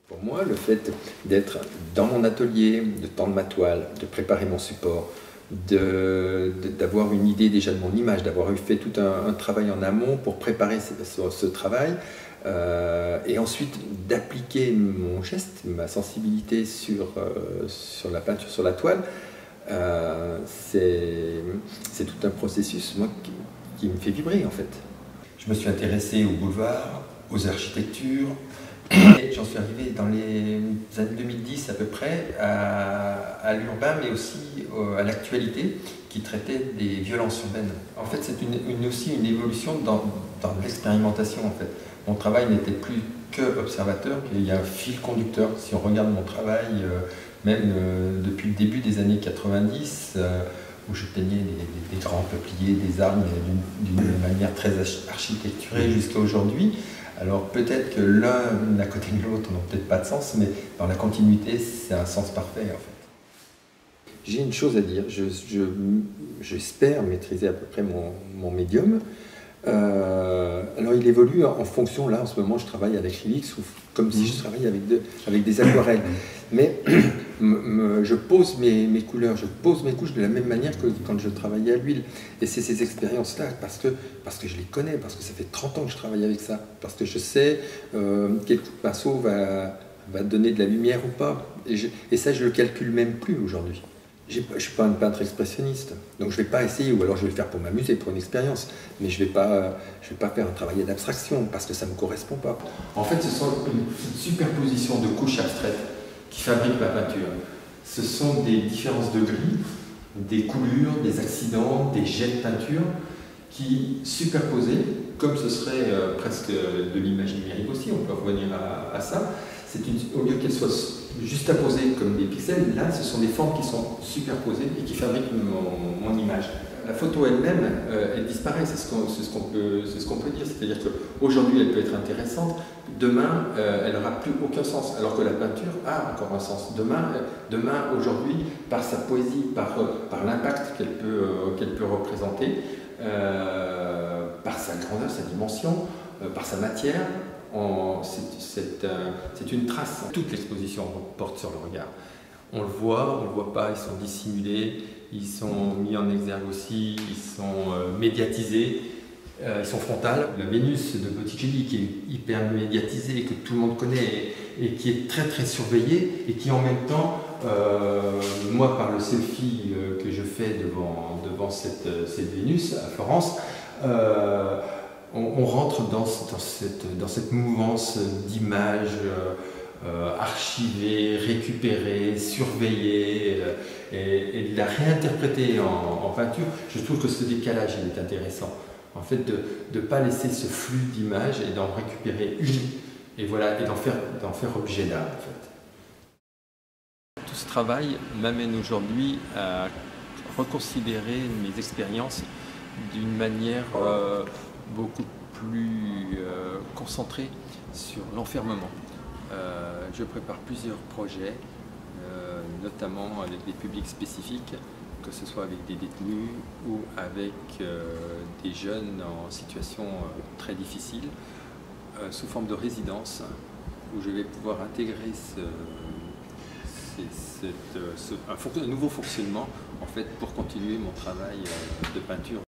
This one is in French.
Pour moi, le fait d'être dans mon atelier, de tendre ma toile, de préparer mon support, d'avoir une idée déjà de mon image, d'avoir fait tout un travail en amont pour préparer ce travail, et ensuite d'appliquer mon geste, ma sensibilité sur la peinture, sur la toile, c'est tout un processus moi, qui me fait vibrer en fait. Je me suis intéressé au boulevard, aux architectures. J'en suis arrivé dans les années 2010 à peu près à l'urbain, mais aussi à l'actualité qui traitait des violences urbaines. En fait, c'est aussi une évolution dans l'expérimentation. En fait. Mon travail n'était plus que observateur, il y a un fil conducteur. Si on regarde mon travail, même depuis le début des années 90, où je peignais des grands peupliers, des arbres d'une manière très architecturée jusqu'à aujourd'hui. Alors peut-être que l'un à côté de l'autre n'ont peut-être pas de sens, mais dans la continuité, c'est un sens parfait en fait. J'ai une chose à dire, j'espère maîtriser à peu près mon médium. Alors il évolue en fonction, là en ce moment je travaille à l'acrylique, comme si je travaillais avec des aquarelles. Mais je pose mes couleurs, je pose mes couches de la même manière que quand je travaillais à l'huile. Et c'est ces expériences-là, parce que je les connais, parce que ça fait 30 ans que je travaille avec ça, parce que je sais quel coup de pinceau va donner de la lumière ou pas. Et ça, je ne le calcule même plus aujourd'hui. Je ne suis pas un peintre expressionniste, donc je ne vais pas essayer, ou alors je vais le faire pour m'amuser, pour une expérience, mais je ne vais pas faire un travail d'abstraction, parce que ça ne me correspond pas. En fait, ce sont une superposition de couches abstraites qui fabriquent ma peinture. Ce sont des différences de gris, des coulures, des accidents, des jets de peinture, qui, superposés, comme ce serait presque de l'image numérique aussi, on peut revenir à ça, au lieu qu'elles soient juste apposées comme des pixels, là ce sont des formes qui sont superposées et qui fabriquent mon image. La photo elle-même, elle disparaît, c'est ce qu'on peut dire, c'est-à-dire qu'aujourd'hui elle peut être intéressante, demain elle n'aura plus aucun sens, alors que la peinture a encore un sens. Demain aujourd'hui, par sa poésie, par l'impact qu'elle peut représenter, par sa grandeur, sa dimension, par sa matière, c'est une trace. Toute l'exposition porte sur le regard. On le voit pas, ils sont dissimulés, ils sont mis en exergue aussi, ils sont médiatisés, ils sont frontales. La Vénus de Botticelli qui est hyper médiatisée, que tout le monde connaît et qui est très très surveillée et qui en même temps, moi par le selfie que je fais devant cette Vénus à Florence, on rentre dans cette mouvance d'images archivées, récupérées, surveillées, et de la réinterpréter en peinture. Je trouve que ce décalage il est intéressant. En fait, de ne pas laisser ce flux d'images et d'en récupérer une, et voilà, et d'en faire objet d'art. En fait. Tout ce travail m'amène aujourd'hui à reconsidérer mes expériences d'une manière beaucoup plus concentrée sur l'enfermement. Je prépare plusieurs projets, notamment avec des publics spécifiques, que ce soit avec des détenus ou avec des jeunes en situation très difficile, sous forme de résidence, où je vais pouvoir intégrer un nouveau fonctionnement en fait, pour continuer mon travail de peinture.